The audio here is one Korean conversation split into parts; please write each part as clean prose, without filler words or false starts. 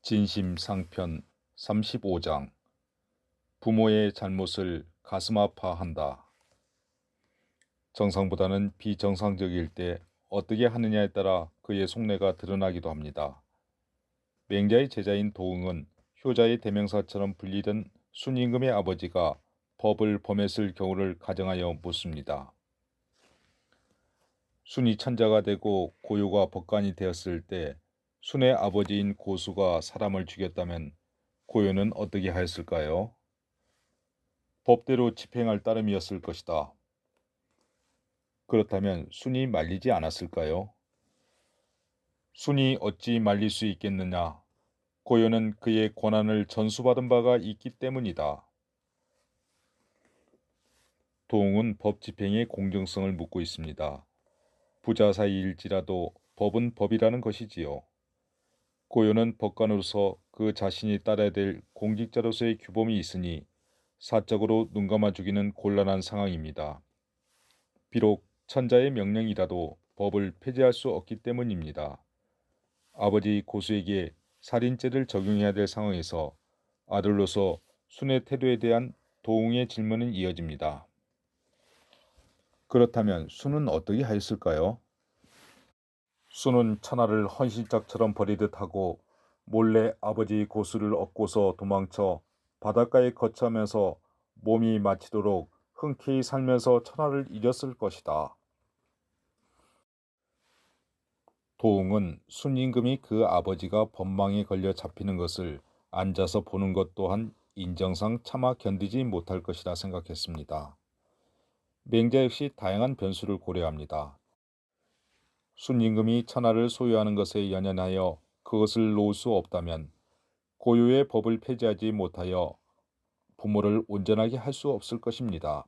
진심상편 35장 부모의 잘못을 가슴 아파한다. 정상보다는 비정상적일 때 어떻게 하느냐에 따라 그의 속내가 드러나기도 합니다. 맹자의 제자인 도응은 효자의 대명사처럼 불리던 순임금의 아버지가 법을 범했을 경우를 가정하여 묻습니다. 순이 천자가 되고 고요가 법관이 되었을 때 순의 아버지인 고수가 사람을 죽였다면 고요는 어떻게 하였을까요? 법대로 집행할 따름이었을 것이다. 그렇다면 순이 말리지 않았을까요? 순이 어찌 말릴 수 있겠느냐? 고요는 그의 권한을 전수받은 바가 있기 때문이다. 도응은 법 집행의 공정성을 묻고 있습니다. 부자사이일지라도 법은 법이라는 것이지요. 고요는 법관으로서 그 자신이 따라야 될 공직자로서의 규범이 있으니 사적으로 눈감아 주기는 곤란한 상황입니다. 비록 천자의 명령이라도 법을 폐지할 수 없기 때문입니다. 아버지 고수에게 살인죄를 적용해야 될 상황에서 아들로서 순의 태도에 대한 도웅의 질문은 이어집니다. 그렇다면 순은 어떻게 하였을까요? 순은 천하를 헌신짝처럼 버리듯 하고 몰래 아버지 고수를 얻고서 도망쳐 바닷가에 거처하면서 몸이 마치도록 흔쾌히 살면서 천하를 잃었을 것이다. 도응은 순임금이 그 아버지가 법망에 걸려 잡히는 것을 앉아서 보는 것 또한 인정상 차마 견디지 못할 것이라 생각했습니다. 맹자 역시 다양한 변수를 고려합니다. 순임금이 천하를 소유하는 것에 연연하여 그것을 놓을 수 없다면 고유의 법을 폐지하지 못하여 부모를 온전하게 할 수 없을 것입니다.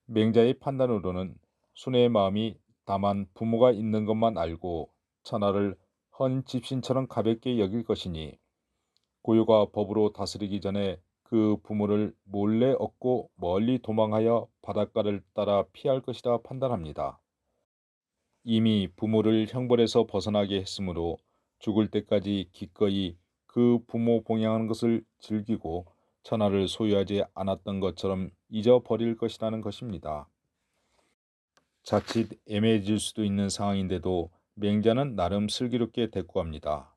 맹자의 판단으로는 순의 마음이 다만 부모가 있는 것만 알고 천하를 헌 집신처럼 가볍게 여길 것이니 고요가 법으로 다스리기 전에 그 부모를 몰래 얻고 멀리 도망하여 바닷가를 따라 피할 것이라 판단합니다. 이미 부모를 형벌에서 벗어나게 했으므로 죽을 때까지 기꺼이 그 부모 봉양하는 것을 즐기고 천하를 소유하지 않았던 것처럼 잊어버릴 것이라는 것입니다. 자칫 애매해질 수도 있는 상황인데도 맹자는 나름 슬기롭게 대꾸합니다.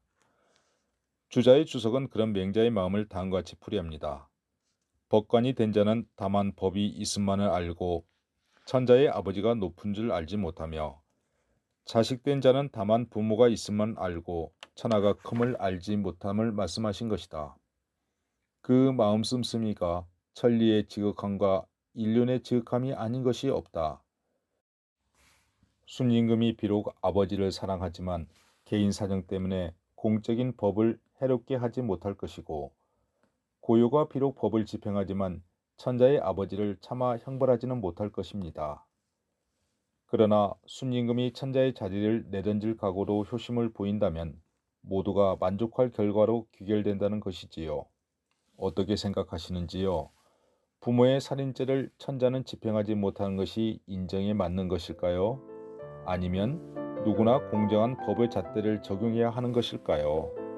주자의 주석은 그런 맹자의 마음을 다음과 같이 풀이합니다. 법관이 된 자는 다만 법이 있음만을 알고 천자의 아버지가 높은 줄 알지 못하며 자식된 자는 다만 부모가 있음만 알고 천하가 큼을 알지 못함을 말씀하신 것이다. 그 마음 씀씀이가 천리의 지극함과 인륜의 지극함이 아닌 것이 없다. 순임금이 비록 아버지를 사랑하지만 개인 사정 때문에 공적인 법을 해롭게 하지 못할 것이고 고요가 비록 법을 집행하지만 천자의 아버지를 차마 형벌하지는 못할 것입니다. 그러나 순임금이 천자의 자리를 내던질 각오로 효심을 보인다면 모두가 만족할 결과로 귀결된다는 것이지요. 어떻게 생각하시는지요? 부모의 살인죄를 천자는 집행하지 못하는 것이 인정에 맞는 것일까요? 아니면 누구나 공정한 법의 잣대를 적용해야 하는 것일까요?